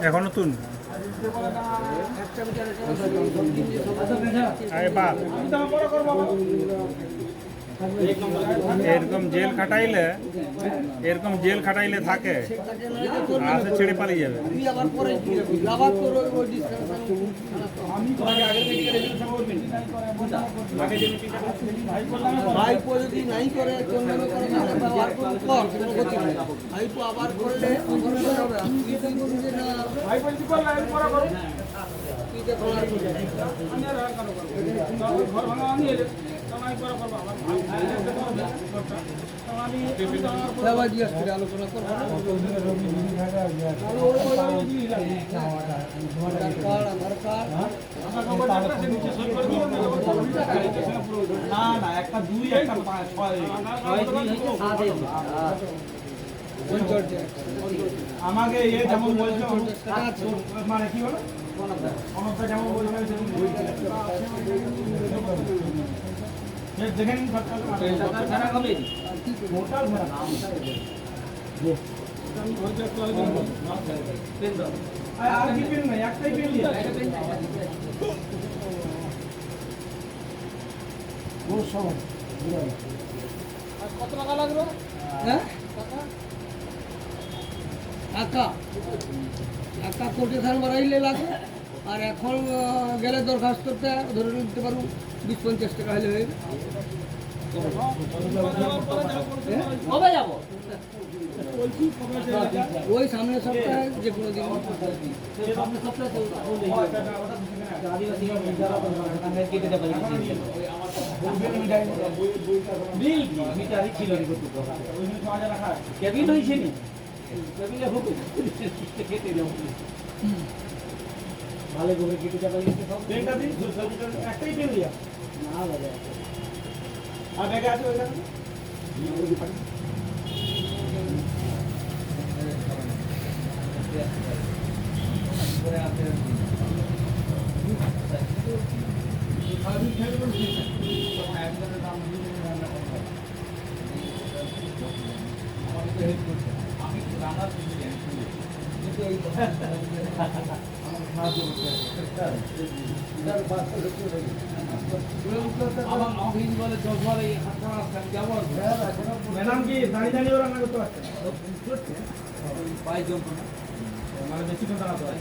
এখন নতুন এরকম জেল খাটাইলে থাকে আসে ছেড়ে পালিয়ে যাবে। ভাইপো যদি নাই করে ভাইপো আবার করলে আলোচনা করবো না একটা 2 একটা 5 আমাকে এ যেমন বলছে মানে কি হলো অনবটা যেমন বলছে দেখেন আর কি পেন নাই একটাই পেন কত টাকা লাগলো? হ্যাঁ একা কোর্টে থান বাড়াইলে লাগে আর এখন গেলে দরখাস্তটা ধরে নিতে পারবো 20-50 টাকা হলে হয়ে কবে যাবো? ওই সামনের সপ্তাহে যে কোনো দিন ভালো করে কেটে যাবে একটাই পেন দিয়া না বাজে আর ব্যাগে আছে ওইখানে ম্যাডাম কি দাঁড়িয়ে দাঁড়িয়ে রান্না করতে পারছেন? মানে বেশি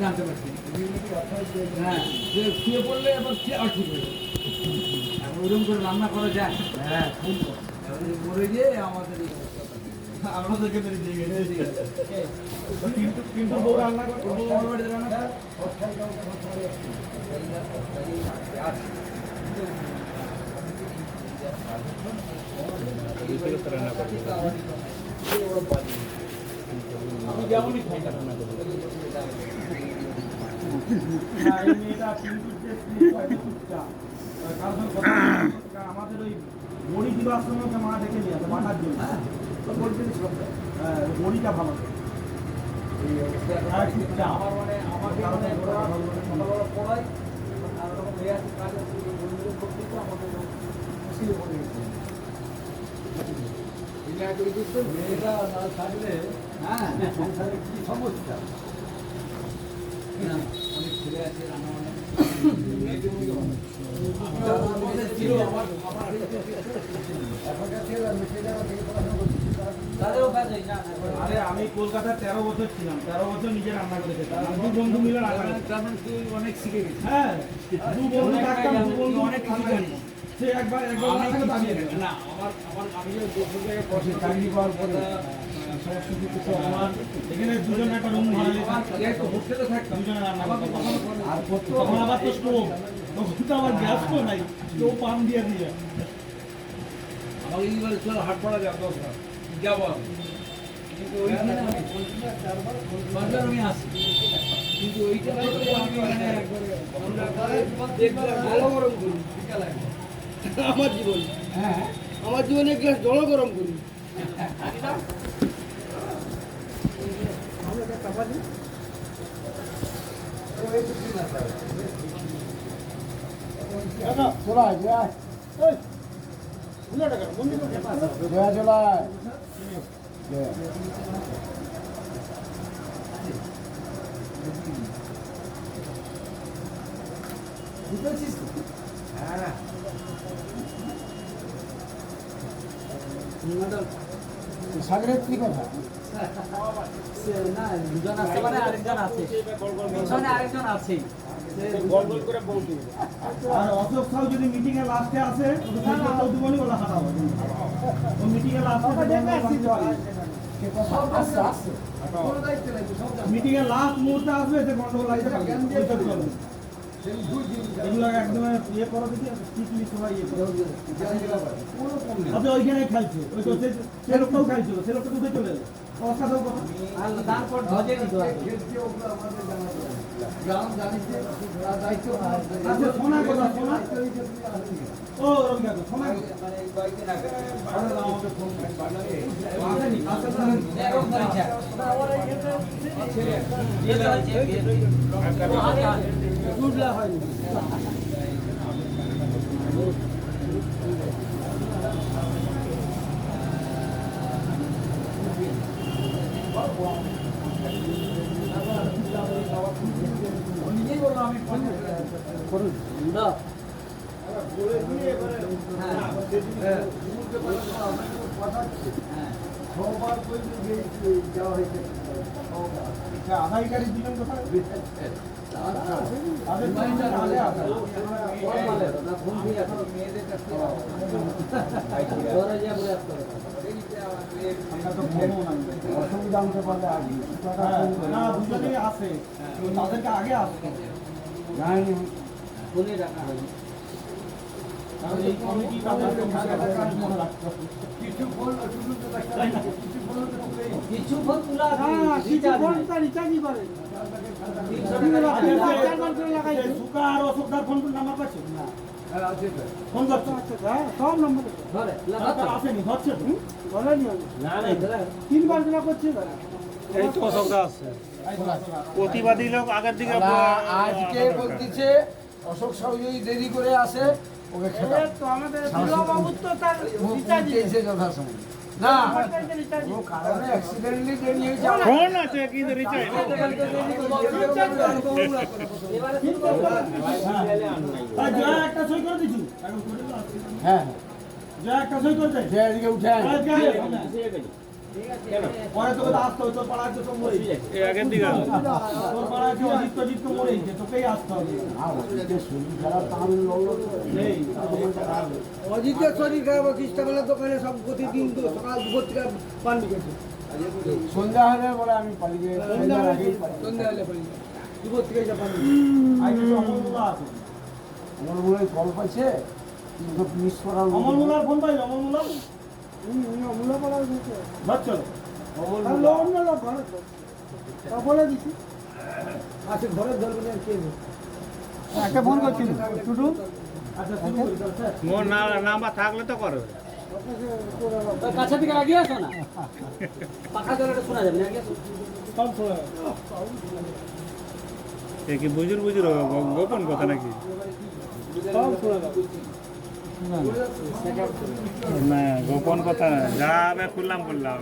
জানতে পারছি হ্যাঁ শুয়ে পড়লে আবার ঠিক হয়ে ওরকম করে রান্না করা যায়। হ্যাঁ মরে গিয়ে আমাদের আপনাদেরকে মেরে দিয়ে গেছে কিন্তু বউ রান্না করে রান্না আমি যেমনই খাই রান্না করি আমাদের ওই বড়ি দিবার সময় মা ডেকে নিয়ে আসে বাটার জন্য বড়িটা ভালো আমার মানে আমাকে পড়াই মেয়েটা না থাকলে হ্যাঁ কি সমস্যা না, অনেক ছেলে আছে রান্না বান্না তাদেরও কাজ হয় না। আরে আমি কলকাতায় 13 বছর ছিলাম, 13 বছর নিজে রান্না করে খেতাম। দু বন্ধু মিলে রান্না করতাম। তার মানে তুই অনেক শিখে গেছিস। হ্যাঁ, দু বন্ধু থাকতাম, দু বন্ধু অনেক কিছু জানিস। সে একবার বানাতে দাঁড়িয়ে গেল। না, আমি যে দোকান থেকে বসে চাকরি পাওয়ার কথা সমস্ত কিছু আমার এখানে দুজন একটা রুম ভাড়া নিতাম, হোস্টেলে থাকতাম। দুজনে রান্না করতাম। আর করতো তখন আবার তো স্টোভ, তখন তো আবার গ্যাস তো নাই, স্টোভ পাম দিয়ে দিয়ে। আমাকে এই বলে চল হাট পড়া যাও দরকার যাবো আমি। কিন্তু ওইখানে বাজার আমি আসি, কিন্তু ওইটা থেকে আমি মানে একবারে ভালো গরম করি বিকালে। আমার জীবন, হ্যাঁ আমার জীবনে এক গ্লাস জল গরম করি। হ্যাঁ সাগরের কি কথা? না দুজন আসতে পারে, আরেকজন আছে পিছনে, আরেকজন আছে। আর অশোক সাউ যদি মিটিং এর লাস্টে আসে, ওকে দুবনি ওলা হাঁটা হবে। ও মিটিং এর লাস্টে মিটিং এর লাস্ট মুহূর্তে আসবে, যে গন্ডগোল লাগছে এগুলো একদম ইয়ে করো দেখি, স্ট্রিক্টলি সবাই ইয়ে করো। আপনি ওইখানে খাইছে, ওই তো সে লোকটাও খাইছিল, সে লোকটা উঠে চলে এলো। অসাধারণ কথা। আর তারপর ধ্বজে দিত আচ্ছা, শোনা কথা, শোনা। ও রবিনা তো, শোনা। আমাকে ফোন আসেনি, হয়নি। নিজেই বললো আমি ফোন করুন না। আধার কার্ড দিলেন কোথায়? আধার কার্ড আগে আসে। আমরা তো ফোনও নাই। অসুবিধা হতে পারলে আগে না, দুজনেই আসে, তাদেরকে আগে আসতো। জানি ফোনে রাখা হয়। কারণ এই কমিটি তাদেরকে মনে রাখতে হবে। কিছু ফোন তোলা রিচার্জই করে। এই সুকা আর অশোকদার ফোন নাম্বার পাচ্ছে? ফোন করছে? সব নম্বর ধরে তারপর আসেনি, ধরছে তো? তিনবার জেলা করছে। এই তো অশোকদা আছে, প্রতিবাদী লোক আগের দিকে আজকে বলতেছে অশোক সাহু যদি দেরি করে আসে ওকে খেতে না ও কারণে অ্যাক্সিডেন্টলি দেরি হয়েছে। ফোন আছে কিন্তু রিচার্জ আর জয়া একটা সই করে দিছু? হ্যাঁ জয়া একটা সই করে দে। যে এদিকে উঠে আয়। পরে তোকে তো আসতে হবে, তোর পাড়ায় তো সব মরে গেছে। এই আগের দিকে তোর পাড়ায় যে অজিত মরে গেছে, তোকেই আসতে হবে। শরীর খারাপ তাহলে নেই। অজিতের শরীর খারাপ, খ্রিস্টাবেলার দোকানে সব প্রতিদিন তো সকাল দুপুর থেকে পান বিকেছে। সন্ধ্যা হলে বলে আমি পালিয়ে সন্ধ্যা হলে পালিয়ে দুপুর থেকে যা পান আর কিছু অমলমূলা আছে। আমার মনে হয় কল পাইছে কিন্তু মিস করার অমলমূলার ফোন পাইল? অমলমূলা মূল্য করা হয়েছে ধরছো? অন্য লোক ঘরে বলে দিছি আচ্ছা ঘরে ধরবে না কে একটা ফোন করছিল টুটু। আচ্ছা, শুরু করি তাহলে, স্যার। মোর নাম্বার থাকলে তো করবে। কাছে থেকে আগে আসো না, পাখা জলটা শোনা যাবে না, আগে আসো। সব শোনা। এ কি বুজুর গোপন কথা নাকি? সব শোনা যাবে। না গোপন কথা না, যা হবে খুললাম বললাম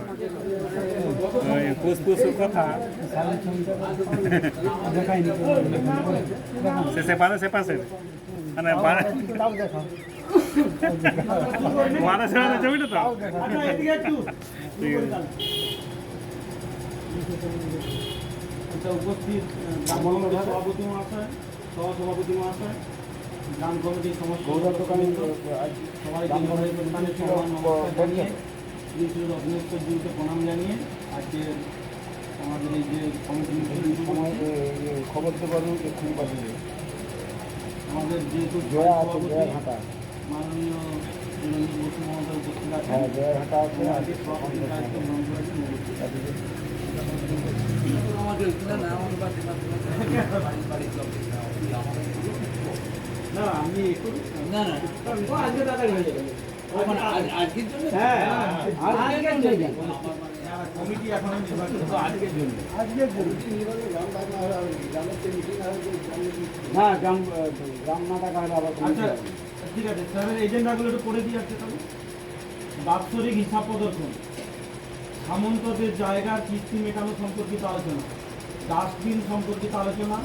ওই ফুসফুসের কথা সে পারে সে পাশে মানে মানে ছবিটা তো আচ্ছা এদিকে একটু ঠিক আছে। আচ্ছা উপস্থিত গ্রাম কমিটির সভাপতি মহাশয়, সহসভাপতি মহাশয়, গ্রাম কমিটির সমস্ত সবাই সম্মান নমস্কার জানিয়ে শ্রী রত্নেশ্বরজিকে প্রণাম জানিয়ে আজকে আমাদের এই যে কমিটি খবর তো পারবো যে খুব পাঠিয়ে আমাদের যেহেতু জয়া আছে জয়া ঘাটা মাননীয় চিরঞ্জীব বসু মহোদয় উপস্থিত আছেন, হ্যাঁ জয়া ঘাটা আছে আজকে সভাপতির দায়িত্ব গ্রহণ করেছেন আমাদের না আমাদের বাড়ি না আমি একটু না না ও আজকে তাড়াতাড়ি হয়ে যাবে ওখানে আজকের জন্য হ্যাঁ আজকের জন্য কমিটি এখন নির্বাচিত আজকের জন্য হ্যাঁ গ্রাম গ্রাম না টাকা হলে আবার আচ্ছা ঠিক আছে স্যারের এজেন্ডাগুলো একটু পড়ে দিয়ে আসছে তাহলে। বাৎসরিক হিসাব প্রদর্শন, সামন্তদের জায়গার কিস্তি মেটানো সম্পর্কিত আলোচনা, ডাস্টবিন সম্পর্কিত আলোচনা,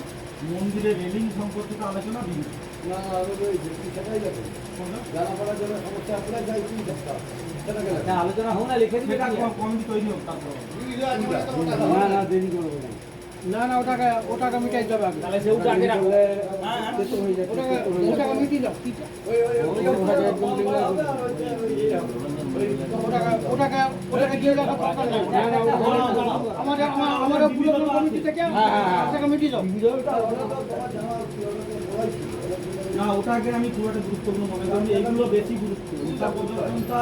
মন্দিরের রেলিং সম্পর্কিত আলোচনা বিভিন্ন আলোচনা হোক না লিখে সেটা কমিটি তৈরি হোক তারপর না না দেরি করবো না না ওটাকে মিটাই যাবে আগে তাহলে সেটা আগে রাখো হয়ে যাবে ওটাকে মিটি দাও ওটাকে দিয়ে রাখা দরকার নেই না না আমাদের পুরো কমিটি থেকে ওটাকে মিটি দাও না ওটাকে আমি খুব একটা গুরুত্বপূর্ণ মনে করি, এইগুলো বেশি গুরুত্ব হিসাব প্রদর্শনটা,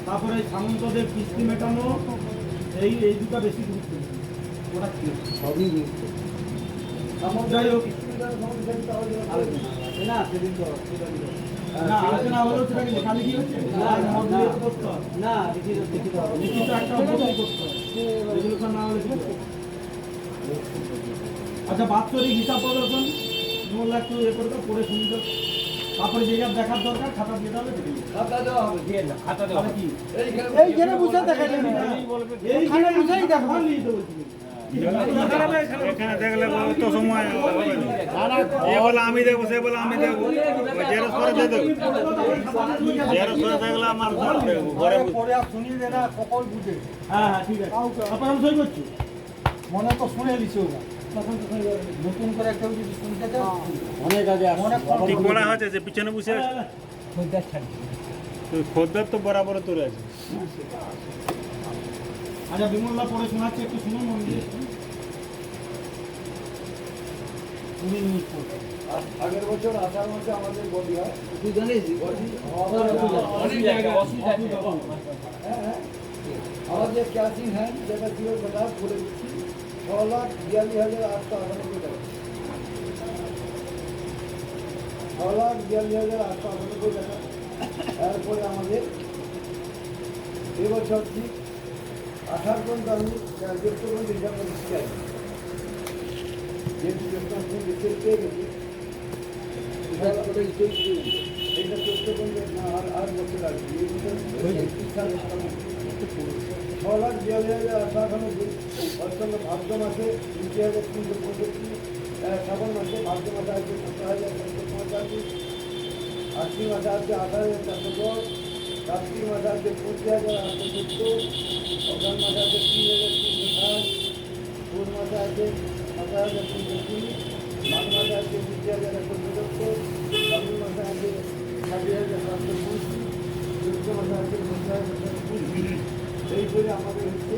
তারপরে সামন্তদের কিস্তি মেটানো, এই দুটো বেশি গুরুত্বপূর্ণ। ওটা কি সবই যাই হোক না সেদিন তো না আলোচনা হলেও সেটা কিন্তু খালি কি হচ্ছে মডেলিং করতে হবে, না লিখিত হবে লিখিত একটা মডেলিং করতে হবে, রেজলিউশন না হলে কি হবে? আচ্ছা বাৎসরিক হিসাব প্রদর্শন মোল্লা একটু এ করবে পড়ে শুনতে, তারপরে যে যা দেখার দরকার খাতা দিয়ে দেবে দেখে নিবে। খাতা দেওয়া হবে দিয়ে দাও খাতা দেওয়া তাহলে কি এইখানে বুঝা দেখা যাবে এইখানে বুঝাই দেখো খালি তো বলছি এখানে দেখলে তো সময় এ বলে আমি দেখবো সে বলে আমি দেখবো জেরক্স করে দিয়ে দেবো জেরক্স করে দেখলে আমার ঘরে পরে আর শুনিয়ে দে না সকল বুঝে হ্যাঁ হ্যাঁ ঠিক আছে তারপর আমি সই করছি। মনে তো শুনে দিছে ওরা নতুন করে একটা যদি শুনতে চাও অনেক আগে অনেক ঠিক বলা হয়েছে যে পিছনে বসে আছে খদ্দের তো বরাবর তোর আছে। আচ্ছা বিমলদা পড়ে শোনাচ্ছে একটু শুনুন মন দিয়ে আগের বছর আষাঢ় মাসে আমাদের বডি হয় তুই জানিস অনেক জায়গায় অসুবিধা আমাদের ক্যাশিং হ্যান্ড যেটা ছিল সেটা করে দিচ্ছি 6,42,898 টাকা 6,42,898 টাকা। তারপরে আমাদের এবছর ঠিক 18 পর্যন্ত আমি জ্যেষ্ঠ পর্যন্ত হিসাব করে দিচ্ছি আর যেহেতু জ্যেষ্ঠ পেয়ে গেছি এইটা 14 পর্যন্ত না আর বছর লাগবে এই বছর 6,42,898 অষ্টম ভাদ্র মাসে 20,365 শ্রাবণ মাসে ভাদ্র মাসে আছে 17,785 আশ্বিন মাসে আছে 18,410 কার্তিক মাসে আছে 25,870 অঘ্রাণ মাসে আছে 3,360 পৌষ মাসে আছে 17,330 মাঘ মাসে আছে 20,177 ফাল্গুন মাসে আছে 20,725 চৈত্র মাসে আছে 20,720 এই করে আমাদের হচ্ছে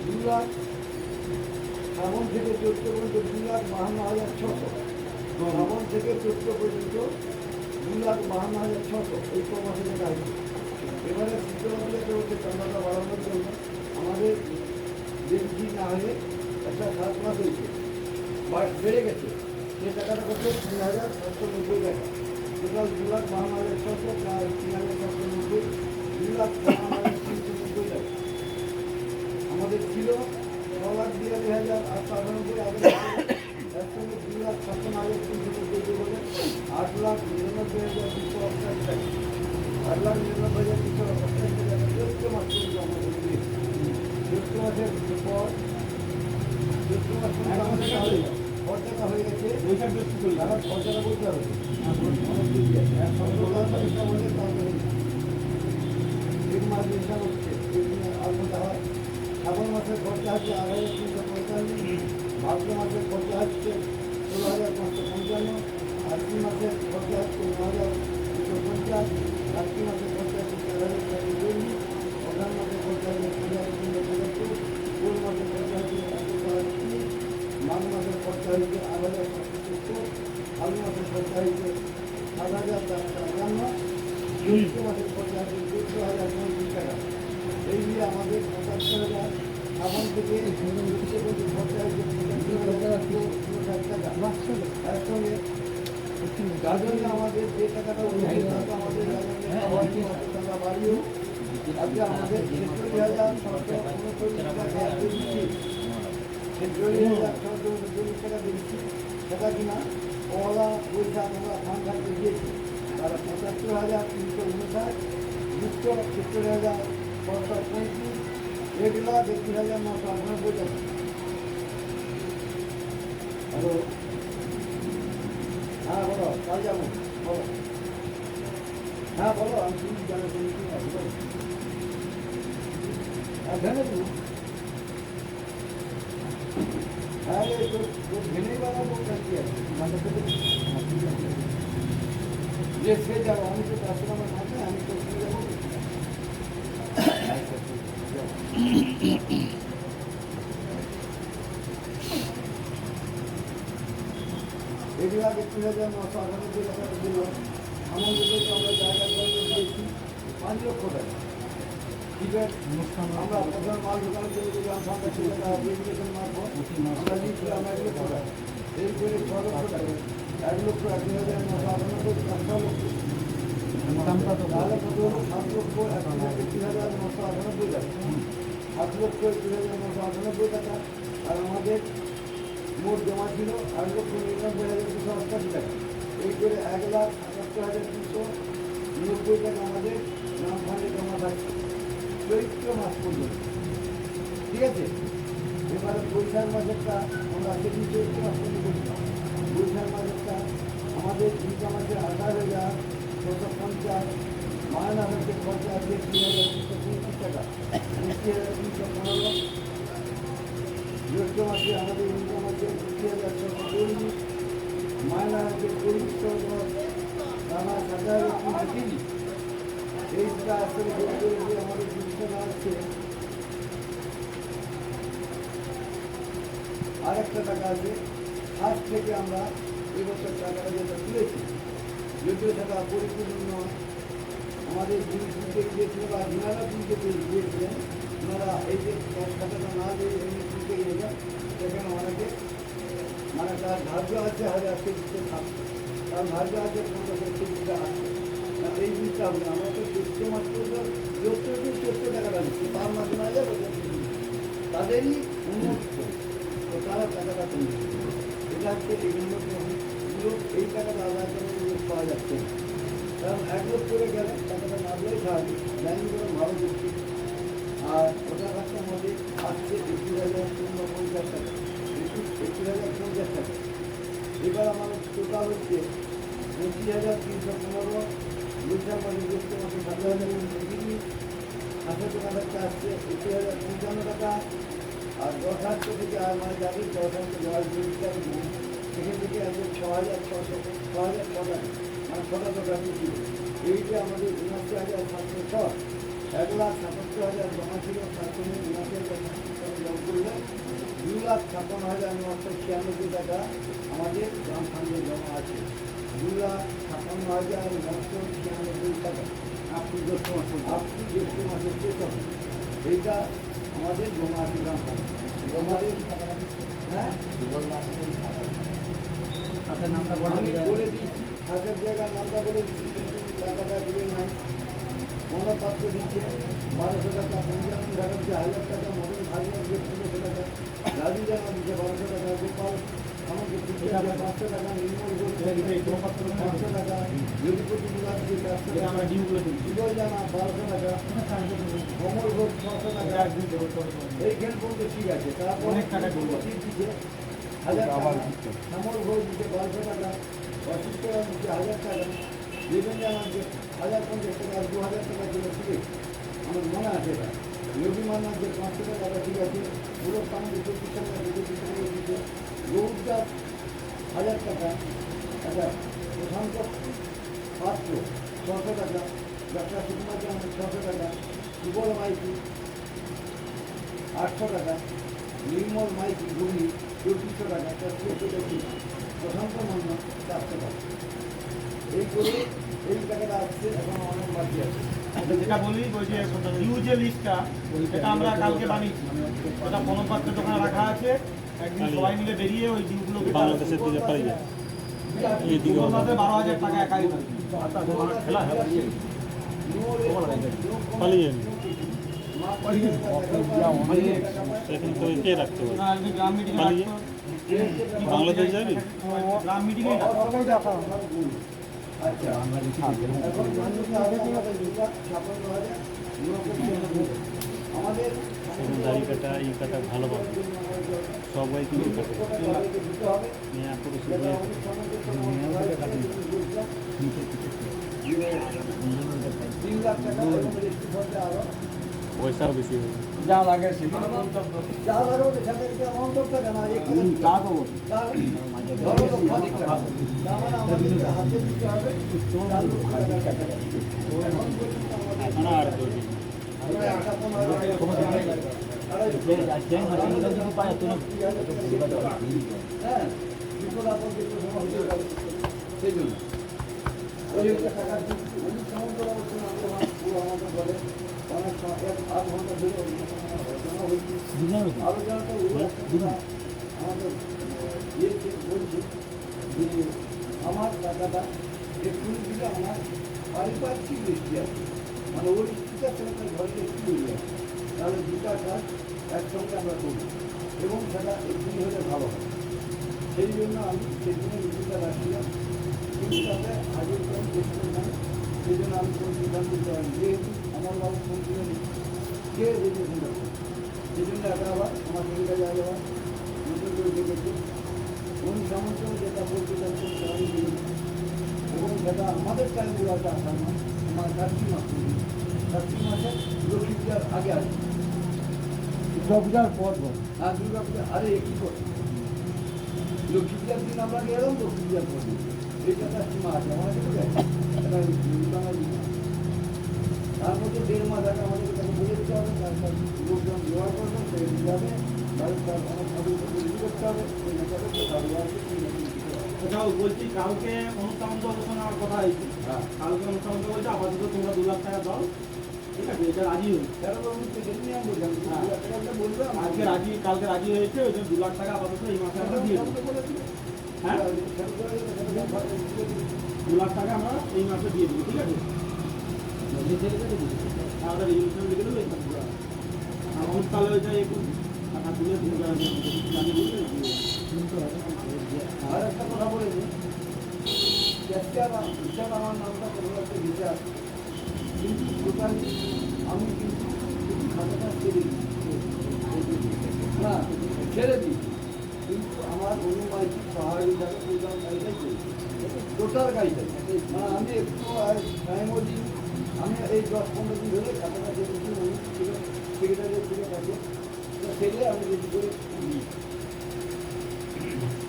2 লাখ শ্রাবণ থেকে চৈত্র পর্যন্ত 2,52,600 শ্রাবণ থেকে চৈত্র পর্যন্ত 2,52,600 এই মাসে যেটা আছে। এবারে শীতলগুলোতে হচ্ছে চাঁদাটা বাড়ানোর জন্য আমাদের বেশি না হলে একটা 7 মাস হয়েছে বা বেড়ে গেছে সে টাকাটা করছে 3,790 টাকা টোটাল 2,52,600 প্রায় 3,790 2,52,390 টাকা আমাদের ছিল 6,42,898 আগে তার সঙ্গে 2,56,390 বলে 8,99,288 টাকা 1,99,388 টাকা জ্যৈষ্ঠ মাস পর্যন্ত আমরা করে দিয়েছি। জ্যৈষ্ঠ মাসের পর জ্যৈষ্ঠ মাস পর্যন্ত আমাদের খরচাটা হয়ে গেছে। বৈশাখ জ্যৈষ্ঠ চলে যাবে। আমার খরচাটা বলতে হবে অনেক বেশি আছে। 1,15,000 হলে তাহলে তিন মাস হিসাব হচ্ছে আলমোটা হয়। শ্রাবণ মাসের খরচা হচ্ছে 8,345, ভাদ্র মাসের খরচা হচ্ছে 16,555, আশ্বিন মাসের খরচা হচ্ছে 9,250, কার্তিক মাসের খরচা হচ্ছে 4,440, অঘ্রাণ মাসের খরচা হচ্ছে 3,375, পৌষ মাসের খরচা হচ্ছে 1,130, মাঘ মাসের খরচা হচ্ছে 8,770, ফাল্গুন মাসের খরচা হচ্ছে 7,451, জ্যৈষ্ঠ মাসের খরচা হচ্ছে 14,035 টাকা। এই নিয়ে আমাদের 75,000 সাবান থেকে জ্যৈষ্ঠ পর্যন্ত খরচা হচ্ছে 75,260 টাকা। তার সঙ্গে গাজনে আমাদের যে টাকাটা উঠেছে তাতে আমাদের গাজনে টাকা বাড়িয়েও আজকে আমাদের 46,639 টাকা দিচ্ছি। 46,639 টাকা দিচ্ছি, সেটা কিনা পয়লা বৈশাখ আমরা ধান খাইতে দিয়েছি। তারা 75,359, যুক্ত 70,635, 1,32,998 টাকা। হ্যালো, হ্যাঁ বলো, কাল যাবো বলো। হ্যাঁ বলো, আমি শুনি জানো শুনি জানো তুমি। হ্যাঁ তোর ভেনেই বানাবো কি আছে যে সে যাবো, আমি তো কাস্টমার আছে, আমি তো শুনে যাবো। এগুলা 31,998 টাকা দিল। আমাদের আমরা জায়গা দিয়েছি 5 লক্ষ টাকা। ঠিক আছে, আমরা প্রথম মাল দোকানে চলে গেলাম 5 লক্ষ টাকা ভেরিফিকেশন মারফত আমরা নিয়েছিলাম 1 লক্ষ টাকা। এই করে 6 লক্ষ টাকা, 1,31,998 টাকা, 6 লক্ষ তাহলে কত হলো? 7,31,998 টাকা। 7,31,998 টাকা। আর আমাদের মোট জমা ছিল 8,99,280 টাকা। এই করে 1,78,390 টাকা আমাদের গ্রাম ফান্ডে জমা থাকছে চৈত্র মাস পর্যন্ত। ঠিক আছে, এবারে বৈশাখ মাসেরটা আমরা সেদিন চৈত্র মাস পর্যন্ত করছিলাম। বৈশাখ মাসেরটা আমাদের দুইটা মাসে 18,650, মায়না হচ্ছে খরচা আছে 3,330 টাকা, 20,315। জ্যৈষ্ঠ মাসে আমাদের ইনকাম আছে 20,640, মায়না আছে 24,000, রানা 7,330। এইটা আসলে আমাদের জিনিসটা না আছে। আরেকটা টাকা আছে ফার্স্ট থেকে আমরা এবছর টাকাটা যেটা তুলেছি, যদিও টাকা পরিপূর্ণ নয়। আমাদের জিনিস দিতে গিয়েছিল বা যারা দিতে গিয়েছিলেন ওনারা এই যে টাকাটা না দিয়ে এমনি দিতে গিয়েছেন, সেখানে অনেকে মানে তার ধার্য আছে 1,000 দিতে থাকছে, তার ধার্য আছে 1500 দিতে আসছে। এই জিনিসটা হবে আমরা তো 14 মাস পর্যন্ত 14 টাকাটা দিচ্ছি, তার মাসে না যাবে তাদেরই উন্নত তো তারা টাকাটা তুলছে। এটা হচ্ছে এই উন্নত এই টাকাটা আদায় করে পাওয়া যাচ্ছে না। কারণ 1 লক্ষ করে গেলে টাকাটা না দিলেই স্বাভাবিক, লাইন করে ভালো দিচ্ছি। আর ওটা কাছে আমাদের আসছে 21,350 টাকা, 21,050 টাকা। এবার আমাদের টোটাল হচ্ছে 25,315। বৈশাখ মাসে জ্যৈষ্ঠ মাসে 7,000 টাকা খরচা আসছে 21,055 টাকা। আর 10,000 থেকে আর মানে যাদের 10,000 জল জিনিসটা সেখান থেকে আছে 6,600, 6,000 মানে 6 টাকা ছিল। এইটা আমাদের 79,706, 1,77,000 জমা ছিল। তার সঙ্গে 79,706 জমা করলে 2,56,996 টাকা আমাদের গ্রাম ফান্ডে জমা আছে। 2,56,996 টাকা আপনি জ্যৈষ্ঠ মাসের শেষ হবে। এইটা আমাদের জমা আছে গ্রাম ফান্ডে। আমাদের হ্যাঁ নামটা আমি বলে দিচ্ছি, খাতের জায়গার নামটা বলে দিচ্ছি, কিন্তু টাকাটা দিলে নাই। মনোপাত্র দিচ্ছে 1,200 টাকা, পঞ্চান্ন টাকা দিচ্ছে 1,000 টাকা, মদন ভাগিয়ে 1,500 টাকা, রাজু জানা দিচ্ছে 1,200 টাকা, গোপাল এটা আমরা 500 টাকা নির্মল গোল এই প্রমাণপত্র 500 টাকা যদি প্রতিদিন আছে 400 টাকা আমরা ডিউগুলো দিই সুজয় জানা 1200 টাকা কমল গোল 600 টাকা একদিন দেবো এই গেল পর্যন্ত ঠিক আছে তারপর অনেক টাকা দিতে দিতে 1000 টাকা কমল গোল দিতে 1200 টাকা অসুস্থ দিতে 1000 টাকা যেদিন জানা যে 1050 টাকা 2000 টাকা দিল ঠিক আছে আমার মনে আছে এটা রবি মান্না যে 500 টাকা ঠিক আছে পুরো কাম দিতে টাকা দিতে রোজটা 1000 টাকা আচ্ছা প্রশান্ত পাত্র 600 টাকা ডাক্তার সুকুমার জাহান 600 টাকা সুবল মাইতি 800 টাকা নির্মল মাইতি ঘুগনি 2400 টাকা 400 টাকা প্রশান্ত মান্না 400 টাকা এই করে এই টাকাটা আসছে এখন অনেক বাকি আছে যেটা বলি ওই যে ইউজে লিস্টটা এটা আমরা কালকে বানিয়েছি এটা প্রমাণপত্রের দোকানে রাখা আছে একদিন সবাই মিলে বেরিয়ে ওই ডিউগুলোকে বাংলাদেশের দিকে পালিয়ে যায় এই দিকে 12,000 টাকা একাই খেলা পালিয়ে এখন তো কে রাখতে পারে গ্রাম মিটিং পালিয়ে বাংলাদেশ যাবি গ্রাম মিটিংয়ে আচ্ছা আমাদের দাড়ি কাটা ই কাটা ভালো ভালো সবাই কিন্তু কাটে মেয়া পুরো পয়সাও বেশি হবে যা লাগে সে যা লাগে ওটা সাথে অন করতে না এই তা তো ধরো তো খালি টাকা মানে আমাদের হাতে দিতে হবে এখন আর 2 দিন হ্যাঁ বিপদ আপদ সেই জন্য ওই একটা টাকা অনেক সমুদ্র আমাদের বলে অনেক সময় 1-8 ঘন্টা ধরে আলোচনাটা আমাদের ইয়েতে বলছে যে আমার টাকাটা এক্ষুনি দিলে আমার পারিপার্শ্বিক দৃষ্টি আছে মানে ওই দৃষ্টিটার সঙ্গে ঘরে একটু বেরিয়ে আছে তাহলে দুটা কাজ একসঙ্গে আমরা করি এবং সেটা এক্ষুনি হলে ভালো হয় সেই জন্য আমি সেদিনে মিটিংটা রাখছিলাম কিন্তু তাতে আগের কোনো চেষ্টা নাই সেই জন্য আমি কোনো সিদ্ধান্ত নিতে পারি যেহেতু আমার বাবু ফোন করে কে রেজিস্ট্রেশন করবে সেই জন্য একটা আবার আমার সঙ্গে যাওয়া যাওয়া নতুন করে দেখেছে উনি সামন্ত যেটা বলতে চাচ্ছেন সবাই এবং সেটা আমাদের টাইমগুলোতে আসার না আমার কার্তিক মাস লক্ষ্মী পূজার আগে আসে দুর্গাপূজার পর হ্যাঁ দুর্গা পূজা আরে কী করে লক্ষ্মী পূজার দিন আমরা গেলাম লক্ষ্মী পূজার পর এইটা তার সীমা আছে আমাদের ঠিক আছে এটা বাঙালি তার মধ্যে 1.5 মাস আগে আমাদেরকে তাকে বুঝে দিতে হবে তার লোকজন ব্যবহার করবেন সে যাবে তার অনেক রেডি করতে হবে সেই হিসাবে ওটাও বলছি কালকে অনুষ্ঠান্ত আলোচনার কথা হয়েছে কালকে অনুষ্ঠান্ত বলছে আপাতত তোমরা 2 লাখ টাকা দাও ঠিক আছে এটা রাজি হয়েছে আজকে রাজি কালকে রাজি হয়েছে ওই জন্য 2 লাখ টাকা আপাতত এই মাসে আমরা দিয়ে দেবো হ্যাঁ 2 লাখ টাকা আমরা এই মাসে দিয়ে দেবো ঠিক আছে আমরা রেজলিউশন লিখে দেবো আমার তাহলে ওইটা টাকা তুলে আর একটা কথা বলেছে হিসাব আমার নামটা পরিবর্তে দিতে আসে কিন্তু টোটালি আমি কিন্তু খাতাটা ছেড়ে দিই না ছেড়ে দিই কিন্তু আমার অনুমানিক পাহাড় হিসাবে প্রোগ্রাম গাড়িটাই করি টোটাল গাড়িটাই মানে আমি একটু টাইমও দিই আমি এই 10-15 দিন ধরে খাতাটা ছেড়েছি সেক্রেটারির থেকে কাছে ছেড়ে আমি রেডি করে দিই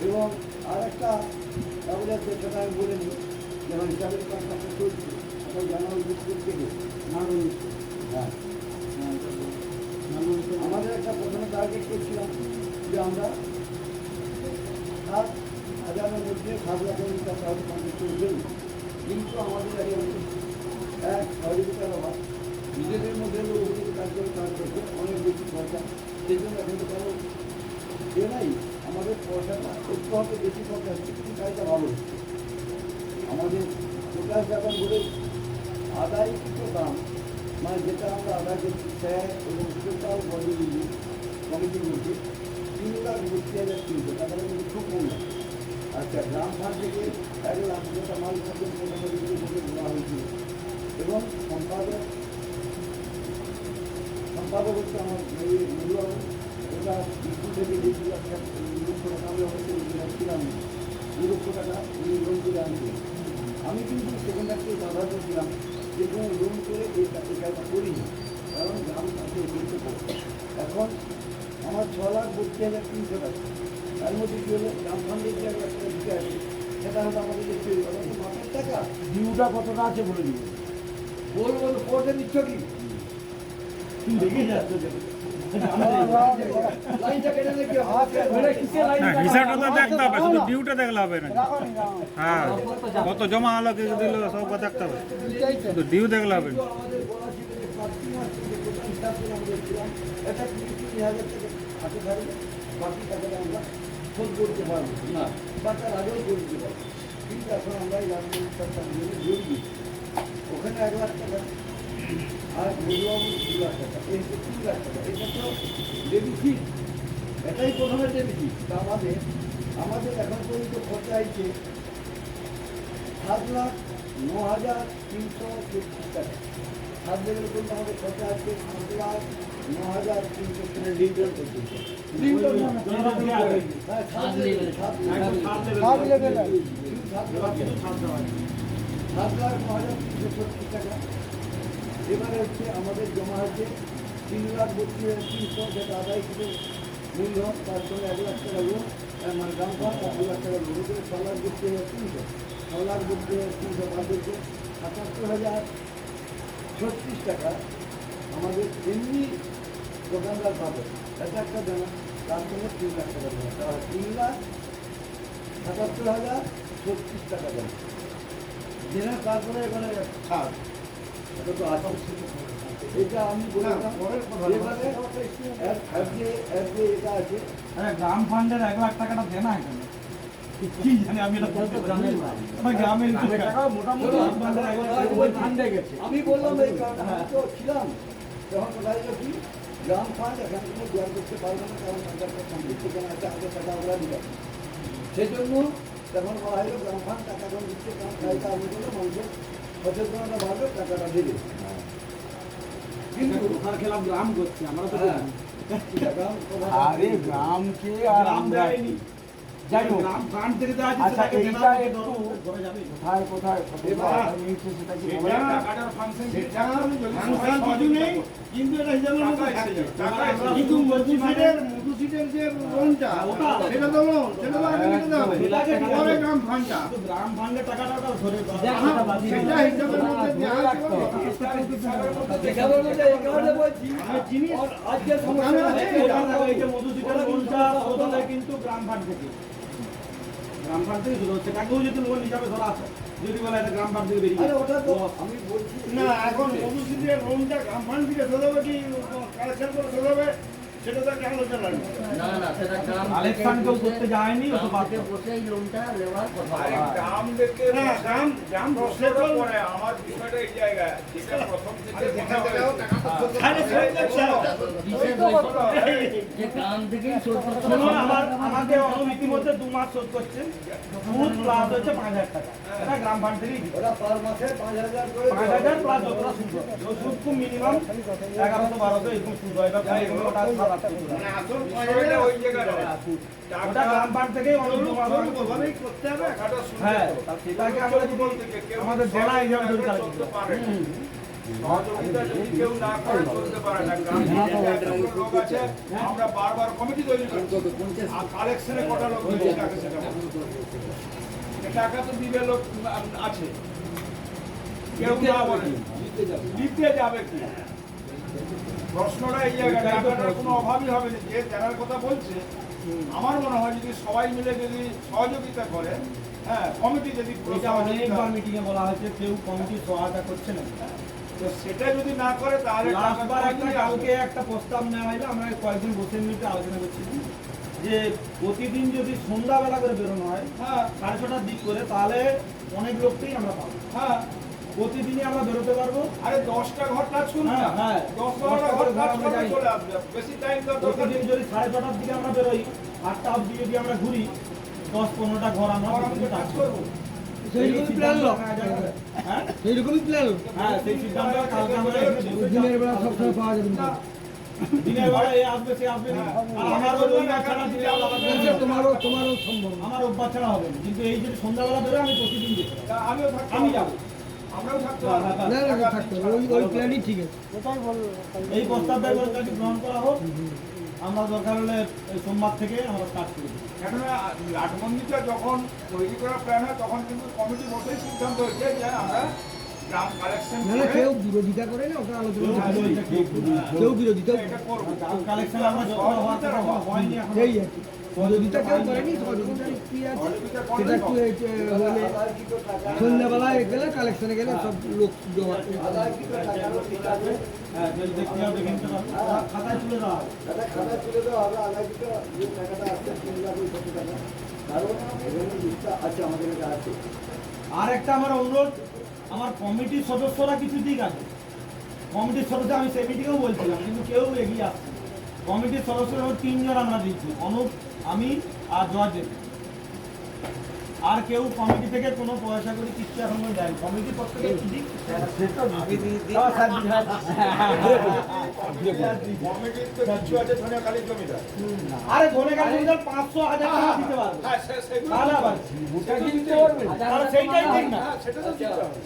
এবং আর একটা তাহলে সেটা আমি বলে নিই যেমন হিসাবের কাজটা চলছে এখন জানা উচিত থেকে হ্যাঁ আমাদের একটা প্রথমে টার্গেট করছিলাম যে আমরা 7,000-এর মধ্যে 7 লাখের টাকা কমপ্লিট করে দেব কিন্তু আমাদের আগে এক সহযোগিতার অভাব নিজেদের মধ্যে ওগুলোকে কাজ করতে অনেক বেশি খরচা সেই জন্য এখন তো কোনো এ নাই আমাদের পয়সাটা একটু হবে বেশি খরচা হচ্ছে কিন্তু কাজটা ভালো হচ্ছে আমাদের টোটাল যখন বলে আদায় কিছু দাম মানে যেটা আমরা আদায় করছি স্যার এবং টোটাল বডি কমিটি বলছি 3,32,300 টাকা কিন্তু খুব কম না। আচ্ছা, গ্রাম ফান্ড থেকে 1 লাখ যেটা মাল পর্যন্ত দেওয়া হয়েছিল এবং সম্পাদক হচ্ছে আমার মধুবাবু, ওটা স্কুল থেকে যে 2 লাখ টাকা 2 লক্ষ টাকা আমি অবশ্যই ছিলাম, 2 লক্ষ টাকা উনি লোন করে আনছিলেন। আমি কিন্তু সেকেন্ডারকে বাধা দিয়েছিলাম যে কোনো লোন করে এই কাজটা করিনি, কারণ গ্রাম ফান্ডে এখন আমার 6,32,300 টাকা। তার মধ্যে কী হলো, গ্রাম ফান্ডে যে একটা দিতে আছে সেটা হয়তো আমাদের দেখতে হবে মাসের টাকা ডিউটা কতটা আছে বলে দিব। বলবো কোর্টে নিচ্ছ কি তুমি দেখে যাচ্ছ যে লাইনটা কেটে দেখি হিসাবটা তো দেখতে হবে, শুধু ডিউটা দেখলে হবে না। হ্যাঁ, কত জমা হলো কি দিল সব দেখতে হবে, শুধু ডিউ দেখলে হবে না। আমাদের বলা ছিল যে পার্টি মাস থেকে টোটাল হিসাব করে আমরা দেখছিলাম এটা 30,000 টাকা হাতে থাকবে, বাকি টাকাটা আমরা শোধ করতে পারবো না বা তার আগেও করতে পারবো। কিন্তু এখন আমরা এই রাজনীতিটা জরুরি, ওখানে 1 লাখ টাকা আর মধুবাবু 2 লাখ টাকা, এই 3 লাখ টাকা, এটা তো ডেবিসিট, এটাই প্রথমে ডেবিসিট। তা আমাদের এখন পর্যন্ত খরচা হয়েছে 7,09,336 টাকা। 7 লেভেল পর্যন্ত আমাদের খরচা আছে 7,09,300 ডিজিটাল পর্যন্ত। টাকা। এবারে হচ্ছে আমাদের জমা আছে 3,32,300, যেটা আদায় কিছু মূল্য, তার সঙ্গে 1 লাখ টাকা লোন, মানে গ্রাম ফান্ড আর 2 লাখ টাকা লোন, 6,32,300, 6,32,300 বাদ হচ্ছে 77,036 টাকা আমাদের এমনি দোকানদার পাবে, এটা একটা জানা, তার সঙ্গে 3 লাখ টাকা দেওয়া, তাহলে 3,77,036 টাকা দেয়। যেটা তারপরে এখানে ছাড় এটা তো আছে, এটা আমি বললাম এবারে এটা আছে। আরে গ্রাম ফান্ডের 1 লাখ টাকাটা দেয় না এখানে কি জানি, আমি এটা বলতে জানি না। আমার গ্রামের টাকা মোটামুটি ফান্ডে গেছে। আমি বললাম এই কারণে আমি তো ছিলাম তখন কোথায় কি গ্রাম ফান্ড এখান থেকে জোয়ার করতে পারবে না, কারণ সরকারকে কমপ্লিট সেখানে আছে, আগের টাকা ওরা দিবে। সেই জন্য তখন বলা হলো গ্রাম ফান্ড টাকা যখন দিচ্ছে, কারণ খাইতে আমি বলে মানুষের সচেতনতা বাড়বে, টাকাটা দেবে। কিন্তু ওখানে খেলাম গ্রাম করছি আমরা তো আরে গ্রামকে আর গ্রাম দেয়নি, যাই হোক, গ্রাম ফান্ড থেকে দেওয়া আছে। আচ্ছা, সেটাকে এইটা দেওয়া হবে, একটু ধরে যাবে। কোথায় কোথায় সেটা কি বলে? টাকাটার ফাংশন কিছু নেই, কিন্তু এটা হিসাবের মধ্যে থাকছে। কিন্তু মধুসিটের যে লোনটা সেটা তো লোন, সেটা তো আগে দিতে হবে, তবে গ্রাম ফান্ডটা, গ্রাম ফান্ডের টাকাটা ধরে সেটা হিসাবের মধ্যে দেওয়া আছে। হিসাবের মধ্যে এই কারণে বলছি, জিনিস আজকে সমস্যা এই যে মধুসিটের লোনটা শোধ হয় কিন্তু গ্রাম ফান্ড থেকে, গ্রাম ফান্ড থেকে শুরু হচ্ছে। টাকাও যদি লোন হিসাবে ধরা আছে, যদি বলে এটা গ্রাম ফান্ড থেকে বেরিয়ে আরে ওটা তো আমি বলছি না, এখন মধুসিটের লোনটা গ্রাম ফান্ড থেকে শোধ হবে কি কালেকশন করে শোধ হবে সেটা তো একটা আলোচনা লাগবে। কালেকশন কেউ করতে যায়নি, ও তো বাদ দাও। না, গ্রাম রসেকল পরে আমার বিষয়টা এই জায়গায় যেটা প্রথম থেকে দেখা হলো শোনো, আমাকে ইতিমধ্যে 2 মাস শোধ করছে, সুদ প্লাস হচ্ছে 5,000 টাকা, এটা গ্রাম ফান্ড থেকেই দিচ্ছে। ওরা পার মাসে 5,000 করে 5,000 প্লাস যতটা সুদ হয়, ওই সুদ খুব মিনিমাম 1100-1200 এরকম সুদ হয়, বা ওটা মানে আসল পয়সাটা ওই জায়গাটা ওটা গ্রাম ফান্ড থেকেই অনেক 2 মাস হয়। ওভাবেই করতে হবে, খাটো শুনতে হ্যাঁ, হবে। তা সেটাকে আমরা যদি আমাদের জেলা হিসাবে ধরে চলতে পারে না। সহযোগিতা যদি কেউ না করে চলতে পারে না। গ্রামে এতগুলো লোক আছে, আমরা বারবার কমিটি তৈরি করছি, আর কালেকশনে কটা লোক দিচ্ছে টাকা, সেটা টাকা তো দিবে লোক আছে, কেউ না বলে দিতে যাবে কি? প্রশ্নটা এই জায়গায়, টাকাটার কোনো অভাবই হবে না। যে যারার কথা বলছে, আমার মনে হয় যদি সবাই মিলে যদি সহযোগিতা করে, হ্যাঁ, কমিটি যদি এটা অনেকবার মিটিংয়ে বলা হয়েছে, কেউ কমিটি সহায়তা করছে না। তো সেটা যদি না করে তাহলে লাস্টবার কালকে একটা প্রস্তাব নেওয়া হলো, আমরা কয়েকজন বসে মিলে আলোচনা করছিলাম যে প্রতিদিন যদি সন্ধ্যাবেলা করে বেরোনো হয়, হ্যাঁ 6:30টার দিক করে, তাহলে অনেক লোককেই আমরা পাবো। হ্যাঁ প্রতিদিনই আমরা বেরোতে পারবো। আরে 10টা ঘর কাজ শুন না, হ্যাঁ, হ্যাঁ। 10-12টা ঘর কাজ আমরা করে যাই। চলে আসবে, বেশি টাইম তো দরকার প্রতিদিন নেই। যদি 6:30টার দিকে আমরা বেরোই, 8টা অবধি যদি আমরা ঘুরি, 10-15টা ঘর আমরা ঘর আমি প্রতিদিন কাজ কাজ করবো। সেইরকমই প্ল্যান লো, হ্যাঁ সেইরকমই প্ল্যান লো। হ্যাঁ, সেই সিদ্ধান্ত কালকে আমরা এখানে বেরোই। দিনের বেলা সবসময় পাওয়া যাবে না। দিনের বেলা এ আসবে সে আসবে না। আর আমারও রবিবার ছাড়া দিনে আলাদা এটা তোমারও সম্ভব না। আমার অভ্যাস ছাড়া হবে না। কিন্তু এই যদি সন্ধ্যাবেলা বেরোয় আমি প্রতিদিন যেতে পারি। তা আমিও থাকতে আমি পারবো। যাবো। আমরাও থাকতে হ্যাঁ, পারবো। হ্যাঁ, না না থাকতে হবে, ওই প্ল্যানই ঠিক আছে। এই প্রস্তাবটা এবার যদি গ্রহণ করা হোক, আমরা দরকার হলে এই সোমবার থেকে আমরা স্টার্ট করি। কেননা লাটবন্দিটা যখন তৈরি করা প্ল্যান হয় তখন কিন্তু কমিটি বসেই সিদ্ধান্ত হয়েছে যে আমরা গ্রাম কালেকশন না না কেউ বিরোধিতা করে না, ওটা আলোচনা করতে হবে। কেউ বিরোধিতা এটা করবো। কালেকশন আমরা যত হওয়ার কথা হয়নি এখন। সেই আর কি। বিরোধিতা কেউ করেনি, সহযোগিতার কি আছে সেটা একটু হলে সন্ধ্যাবেলায় গেলে কালেকশনে গেলে সব লোক জমা হ্যাঁ, যদি দেখতে হবে দেখে নিতে পারবো। খাতায় তুলে দেওয়া হবে। আর একটা আমার অনুরোধ, আমার কমিটির সদস্যরা কিছু দিক আছে। কমিটির সদস্য আমি সেই মিটিংয়েও বলছিলাম, কিন্তু কেউ এগিয়ে আসছে না। কমিটির সদস্যরা 3 জন আমরা দিচ্ছি, অনুপ, আমি আর জয়দেব। আর কেউ কমিটি থেকে কোনো পয়সা করে কিছু এখনো দেয় কমিটির পক্ষ থেকে কি দিক? কমিটির তো কিছু আছে ধনেখালি জমিটা। আরে ধরে গেলে 500,000 টাকা দিতে পারবে। হ্যাঁ, সেগুলো তাহলে আবার ওটা কিনতে পারবে। তাহলে সেইটাই ঠিক না। হ্যাঁ, সেটা তো চিন্তা হবে।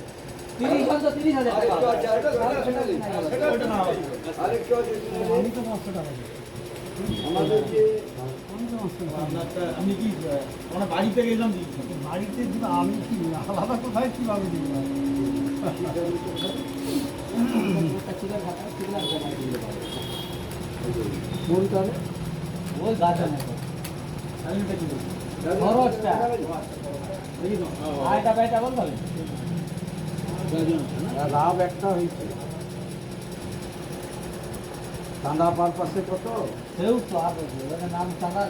30,000 টাকা। ওইটা না হবে। আপনি কি আমরা বাড়িতে গেলাম দিচ্ছি বাড়িতে আমি কি আলাদা কোথায় কিভাবে দিব? ওই গাছ আছে আমি কি বলছি? খরচটা আয়টা বেটা বল ভালো লাভ একটা হয়েছে, চাঁদা পারপাসে কত সেও তো আর নাম টাকা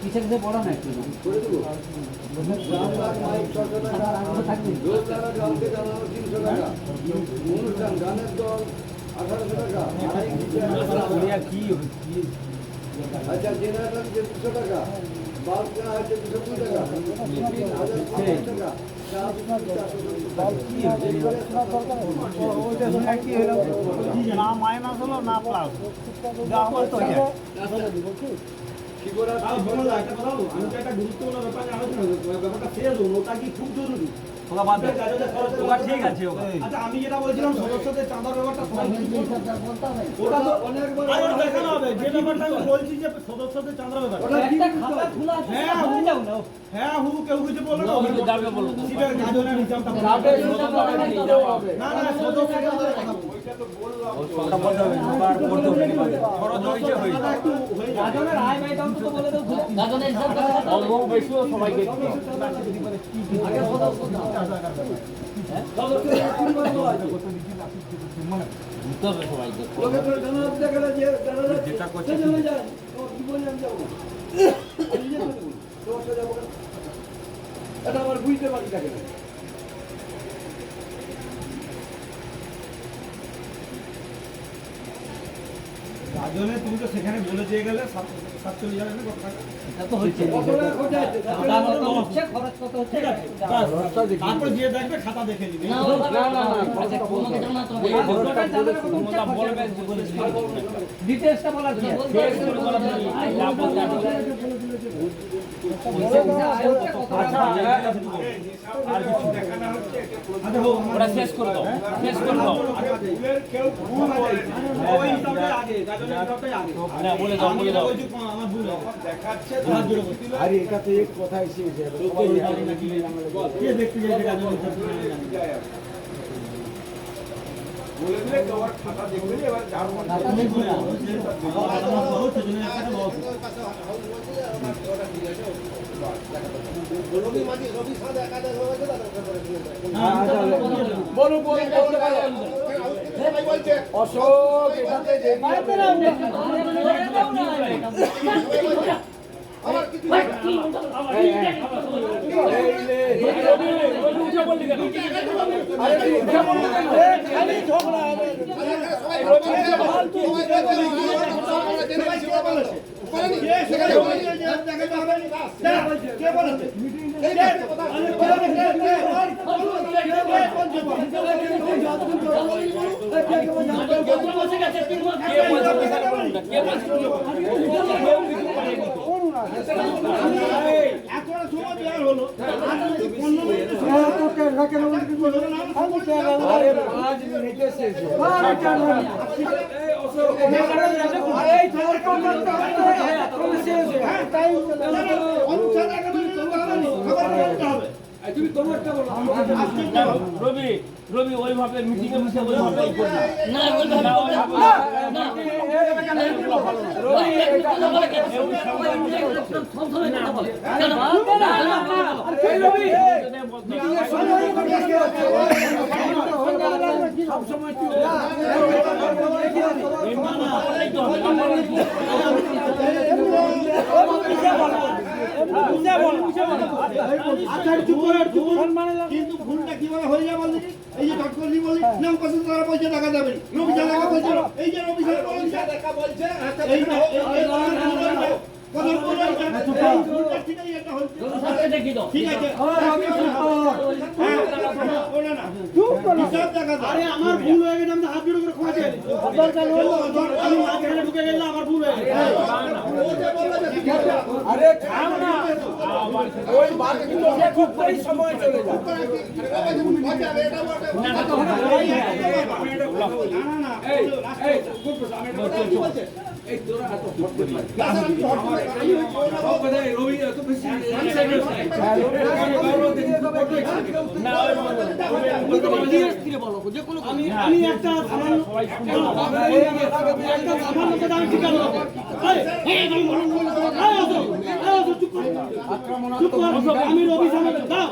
কিসে কিসে পড়া না একটু আচ্ছা জেনারেটর 200 টাকা, বাল্ব কেনা হচ্ছে 220 টাকা, 3050 টাকা। না মাইনাস হলো না প্লাস যা আমার তো যায়। কি করে তাও বলো না, একটা কথা বলো, আমি তো একটা গুরুত্বপূর্ণ ব্যাপার নিয়ে আলোচনা করবো। ব্যাপারটা শেষ হলো, ওটা কি খুব জরুরি? ঠিক আছে আচ্ছা, আমি যেটা বলছিলাম সদস্যদের চাঁদার ব্যাপারটা সবাই কিন্তু ওটা তো অনেকবার আরে ওটা দেখানো হবে। যে ব্যাপারটা আমি বলছি যে সদস্যদের চাঁদার ব্যাপার। একটা খাতা খোলা আছে হ্যাঁ, হয়ে যাও না হ্যাঁ, হুবু কেউ কিছু বললো না। যাবে বলো শিবের গাজনের হিসাবটা বলো। যাবে হিসাবটা নিয়ে যাওয়া হবে না না, সদস্যদের কথা বলো। ওইটা তো বললাম। কথা বলতে হবে বার করতে হবে খরচ হয়েছে চাঁদাটা একটু হয়ে যাবে। গাজনের আয় ব্যয় দাম তো বলে দাও গাজনের হিসাব অল্প বেশিও সবাইকে আগে সদস্য দিতে হবে সবাইকে লোকে তো জানাতে দেখা যায় যে যেটা করছে চলে যায়, ও কি বলে আমি যাবো না। আমি নিজে করে বলি, তোমার সাথে যাবো না। এটা আমার বুঝতে পারি থাকে না। গাজনে তুমি তো সেখানে বলে দিয়ে গেলে 47,000 না কত টাকা? এটা তো হচ্ছে কত টাকা খরচা হচ্ছে? টাকা কত হচ্ছে খরচ কত হচ্ছে ঠিক আছে, বাস। তারপর যে দেখবে খাতা দেখে নিবে। না আচ্ছা তোমাকে জানাতে হবে টোটাল চাঁদাটা কত হচ্ছে বলবেন ডিটেইলসটা বলা কি ফেস করে বলা আই লাভ বলতে আর কিছু দেখানো হচ্ছে এটা আচ্ছা হোক, ওটা শেষ করে দাও শেষ করে দাও ফুলের কেউ ভুল বলে না। ওই হিসাবটাই আগে, গাজনের হিসাবটাই আগে। না বলে দাও আমি বলে যেটা দাও বলছি, আমার ভুল হবে। দেখাচ্ছে হাত জোড়ে বলছি। আরে এটা তো এক কথা এসেছে, কে দেখতে যাই যে গাজনের হিসাব কি না জানি। বলে দিলে তোমার খাতা দেখবে এবার যার মধ্যে তুমি বলে দাও, আবার আমার বড় সেজন্য একটা লস। হ্যাঁ, বলো অশোক এটাতে রবি রবি ওইভাবে মিটিং এ বসে ওইভাবে কিন্তু ভুলটা কিভাবে হয়ে যায় বলছি এই যে ডক্টরজি বলি না কত টাকা পয়সা টাকা যাবে রবি টাকা পয়সা এই যে রবি স্যার বলছে টাকা বলছে এই না কথা বলে ঠিক আছে এটা হচ্ছে ঠিক আছে ওনা না হিসাব টাকা আরে আমার ভুল হয়ে গেছে আমি হাত জোড় করে ক্ষমা চাই দরকার হলো আমি মাঝখানে ঢুকে গেলাম আমার ভুল হয়ে গেছে আরে থাম না ওই বাদ কিন্তু খুব কম সময় চলে যায় এই তোরা এত ফট করে রবি এত বেশি আমি একটা সামান্য কথা আমি ঠিকানা আমি রবি সামন্ত দাও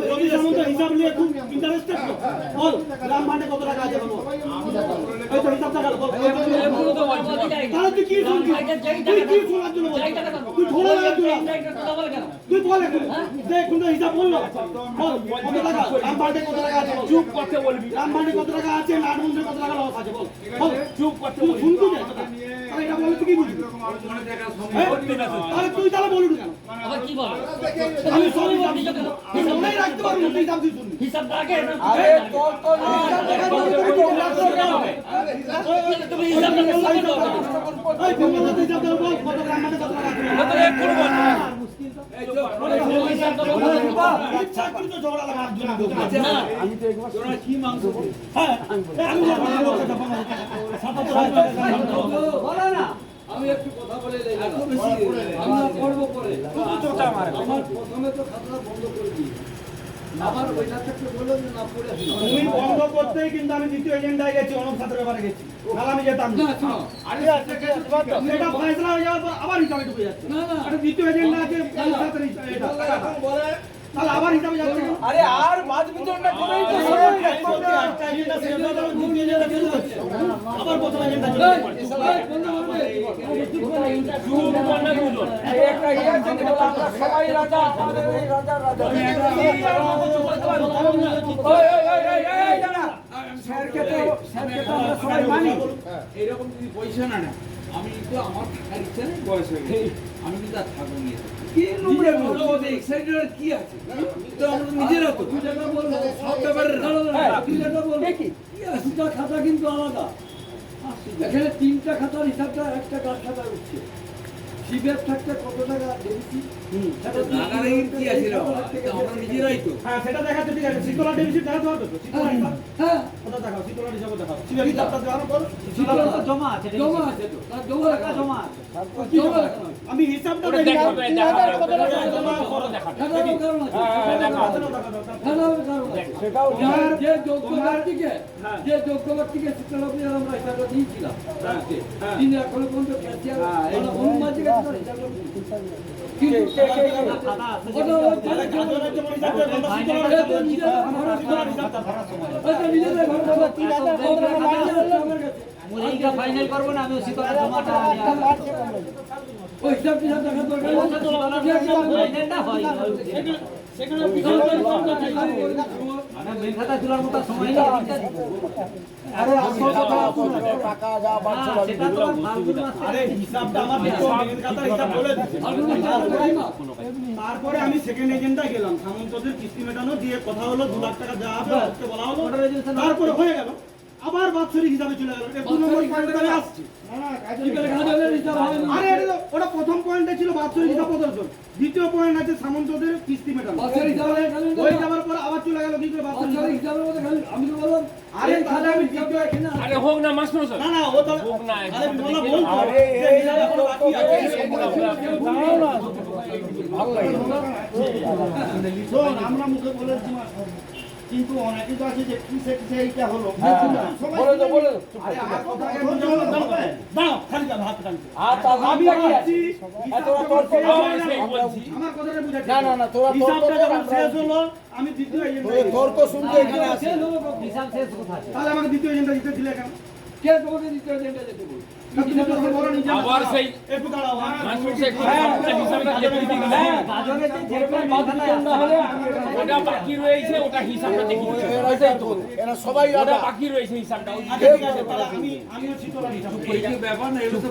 রবি সামন্ত হিসাব নিয়ে খুব ইন্টারেস্টেড বল গ্রাম ভান্ডে কত টাকা আছে বল এই তো হিসাব টাকা বল তাহলে তুই কি শুনছিস তুই কি শোনার জন্য বল তুই ঝোলা লাগার জন্য তুই বল এখন যে কোন হিসাব বললো বল কত টাকা গ্রাম ভান্ডে কত টাকা আছে চুপ করতে বলবি গ্রাম ভান্ডে কত টাকা আছে নাট মন্দিরে কত টাকা লস আছে বল বল চুপ করতে বল শুনছিস তাহলে এটা বল তুই কি বুঝবি তাহলে তুই তাহলে বলবি কেন আবার কি বল আমি সবই জানি মনে রাখতে পারবি না হিসাব দিয়ে শুনবি হিসাব রাখে না আরে তোর তো তুমি হিসাব না করলে হবে এই বিমল তুই হিসাব দাও বল কত গ্রাম মানে কত টাকা আছে কত এক করে বল হিসাব দাও ইচ্ছা কিন্তু ঝগড়া লাগার জন্য না আমি তো একবার তোরা কি মাংস হ্যাঁ আমি বলা না আমি একটু কথা বলে এত বেশি আমরা করব করে আমার প্রথমে তো খাতা বন্ধ করে দিই আবার ওইটা থেকে বললো যে না পড়ে আসি তুমি বন্ধ করতেই কিন্তু আমি দ্বিতীয় এজেন্ডায় গেছি অনব ছাত্র ব্যাপারে গেছি নাহলে আমি যেতাম না না শোনো আরে সেটা ফয়সালা হয়ে যাওয়ার পর আবার হিসাবে ঢুকে যাচ্ছে না না একটা দ্বিতীয় এজেন্ডা আছে অনব ছাত্র এটা তাহলে আবার হিসাবে যাচ্ছে আরে আর বাদ বিতরণটা করেই তো আবার প্রথম এজেন্ডা একটা ইয়ে আছে যে আমরা সবাই রাজা আমাদের এই রাজা রাজা এই দাঁড়া স্যারকে তো আমরা সবাই মানি এরকম যদি পয়সা না নেয় আমি তো আমার থাকার ইচ্ছা নেই বয়স হয়ে গেছে আমি কিন্তু আর থাকবো নিয়ে কি নম্বরে বলবো এক্সাইটেড আর কি আছে তো আমরা নিজেরা তো তুই যেটা বলবো সব ব্যাপারে তুই যেটা বলবো কি আসিটা খাতা কিন্তু আলাদা এখানে তিনটা খাতার হিসাবটা একটা কার খাতা উঠছে শিবের থাকতে কত টাকা দেখছি সেটা নাগারের কি আছে আমরা নিজেরাই তো হ্যাঁ সেটা দেখাতে ঠিক আছে শীতলা ডেভিসি দেখাতে হবে তো শীতলা হিসাব হ্যাঁ ওটা দেখাও শীতলা হিসাবে দেখাও শিবের হিসাবটা দেওয়ার পর শীতলা তো জমা আছে তো তার জমা রাখা জমা আছে জমা রাখা আমি হিসাবটা দেখি সেটাও যে যোগ্য ব্যক্তিকে শীতলা পূজার আমরা হিসাবটা দিয়েছিলাম তিনি এখনো পর্যন্ত ক্যাশিয়ার হনুমান কিন্তু ফাইনাল করবো না আমি শীতলা জমাটা ওই হিসাব টিসাব দেখার দরকার ফাইনালটা হয় মানে মেন খাতা তোলার মতো সময় নেই আরে আসল কথা টাকা যা বাড়ছে সেটা তো ফাল্গুন মাসে আরে হিসাবটা আমার দেখো মেন খাতার হিসাব বলে দিচ্ছে। তারপরে আমি সেকেন্ড এজেন্ডায় গেলাম সামন্তদের কিস্তি মেটানো দিয়ে কথা হলো 2 লাখ টাকা যা হবে ওকে বলা হলো তারপরে হয়ে গেল আবার বাৎসরিক হিসাবে চলে গেল। এটা 2 নম্বর পয়েন্টে আমি আসছি। আরে এটা তো ওটা প্রথম পয়েন্টে ছিল বাৎসরিক হিসাব প্রদর্শন, দ্বিতীয় পয়েন্ট আছে সামন্তদের কিস্তি মেটানো। ওই যাওয়ার পর আবার চলে গেল কি করে বাৎসরিক হিসাব। আমি তো বললাম আরে তাহলে আমি দ্বিতীয় আরে হোক না মাস্টার স্যার না ও তো আরে বলা বলতো আরে যে হিসাব এখনো বাকি আছে। শোন, আমরা মুখে বলেছি কিন্তু অনেকে তো আছে যে কিসে কিসে এইটা হলো সবাই বলে তো বলে আরে আমার কথা এখন বলতে হবে। দাঁড়াও খালি দাও হাত টানতে। আর তা আমি বলছি তোরা তোর আমার কথাটা বুঝাচ্ছি। না, না, না, তোরা তোর হিসাবটা কথা যখন বল। শেষ হলো আমি দ্বিতীয় এজেন্ডা তর্ক শুনতে এখানে আসে হিসাব শেষ কোথায় তাহলে আমাকে দ্বিতীয় এজেন্ডা দিতে দিলে কেন? কে তোমাকে দিতে যেতে যেতে বল তুমি যখন বলো নিজে আবার সেই একটু দাঁড়াও মাস্টার স্যার হিসাবটা দেখে দিতে গেলে গাজরে যে কোনো মাথায় ওটা বাকি রয়েছে ওটা হিসাবটা দেখে দিতে হবে। এরা সবাই ওটা বাকি রয়েছে হিসাবটা আচ্ছা ঠিক আছে তাহলে আমিও শীতলা হিসাব করি। ব্যাপার না এগুলো তো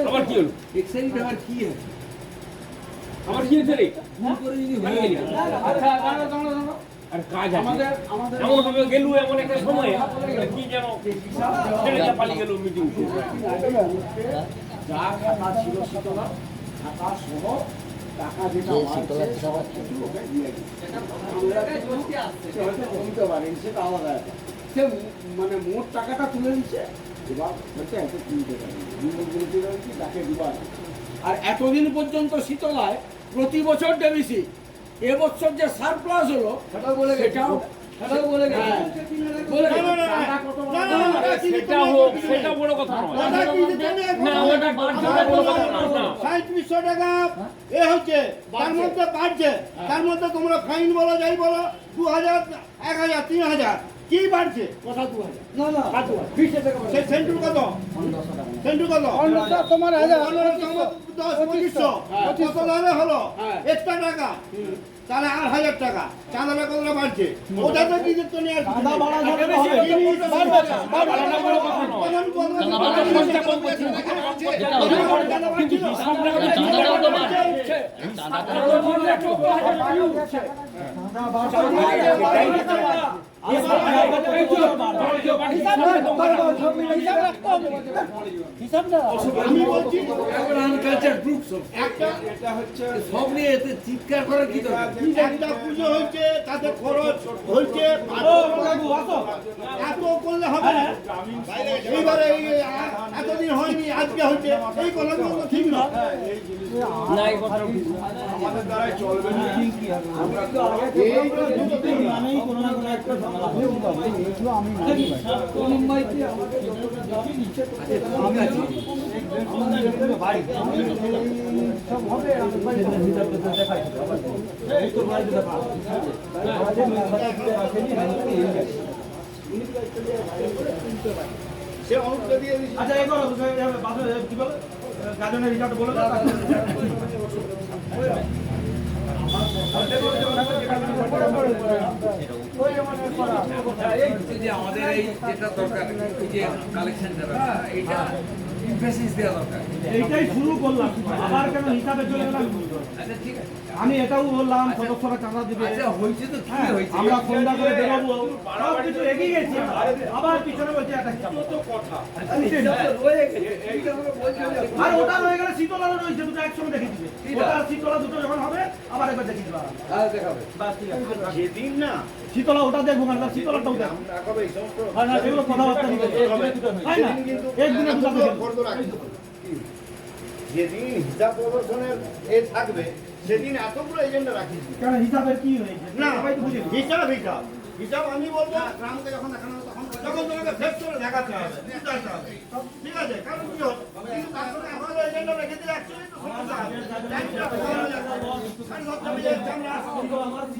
আবার কি হলো এক্সাইজ ব্যাপার কি আছে আবার কি হয়েছে রে করে যদি হয়ে গেল আচ্ছা দাঁড়াও দাঁড়াও দাঁড়াও আর কাজ আছে আমাদের এমন ভাবে গেলু এমন একটা সময় কি যেন ছেলেটা পালিয়ে গেল মিটিং যা টাকা ছিল শীতলা টাকা সহ টাকা যেটা শীতলা ওকে দিয়ে দিই সে হয়তো কমতে পারে সেটা আলাদা ব্যাপার। সে মানে মোট টাকাটা তুলে নিচ্ছে এবার হচ্ছে এত কিনতে পারে তাকে দিবার আর এতদিন পর্যন্ত শীতলায় প্রতি বছর ডেবিসি এবছর যে সারপ্লাস হলো সেটাও বলে সেটাও বলে গেছে বলে সেটা হোক সেটা বড় কথা নয় না ওটা বাড়ছে ওটা বড় কথা নয় না 3700 টাকা এ হচ্ছে তার মধ্যে বাড়ছে তার মধ্যে তোমরা ফাইন বলো যাই বলো 2000 1000 3000 কি বাড়ছে কথা 2000 না না 20 টাকা সে সেন্টুর কত সেন্টুর কত তোমার 10 কত দামে হলো এক্সট্রা টাকা তাহলে 8000 টাকা চাঁদাটা কতটা বাড়ছে ওটা তো ডিজিট তো নিয়ে আসছে চাঁদা বাড়া যাবে না হবে। ওটা বড় কথা নয় কিন্তু হিসাবটা চাঁদাটাও তো বাড়ছে আমি বলছি আনকালচার গ্রুপ সব একটা এটা হচ্ছে সব নিয়ে এতে চিৎকার করার কি দরকার একটা পুজো হচ্ছে তাতে খরচ হচ্ছে এত করলে হবে না এইবারে এই এতদিন হয়নি আজকে হচ্ছে এই কথাগুলো তো ঠিক না না এই কথাটা ঠিক আমাদের দ্বারাই চলবে না মানেই কোনো না কোনো একটা ঝামেলা হবে। সে অনুমতি দিয়ে দিচ্ছে আচ্ছা এই করো কি বলে গাজনের রিজাল্ট বলে দাও এই যে আমাদের এই যেটা দরকার এই যে কালেকশন যারা এটা ইমফেসিস দেওয়া দরকার এইটাই শুরু করলাম আবার কেন হিসাবে চলে গেলাম আচ্ছা ঠিক আছে আমি এটাও বললাম সদস্যরা চাঁদা দিবে আচ্ছা হয়েছে তো কি হ্যাঁ, হয়েছে আমরা সন্ধ্যা করে বেরোবো সব কিছু এগিয়ে গেছি আমরা। আবার পিছনে বলছে একটা হিসাব। আর ওটা রয়ে গেলে শীতলারও রয়েছে দুটো একসঙ্গে দেখে দিবে ওটা শীতলা দুটো যখন হবে আবার একবার দেখে দিবে দেখাবে বাস ঠিক আছে যেদিন না শীতলা ওটা দেখবো না শীতলাটাও দেখবো আমরা কবে এই সমস্ত হয় না এগুলো কথাবার্তা নিতে হয় না একদিনে দুটো দেখে দেবো। যেদিন হিসাব প্রদর্শনের এ থাকবে সেদিন এতগুলো এজেন্ডা রাখি কেন হিসাবের কি হয়েছে না সবাই তো বুঝে হিসাব হিসাব হিসাব আমি বলবো গ্রামকে যখন দেখানো তখন তোমাকে ফেস করে দেখাতে হবে বুঝতে হবে ঠিক আছে আছে, কারণ কি হচ্ছে? কিন্তু তার সঙ্গে আমাদের এজেন্ডা রেখে দিলে actually তো সমস্যা হবে। টাইমটা আমরা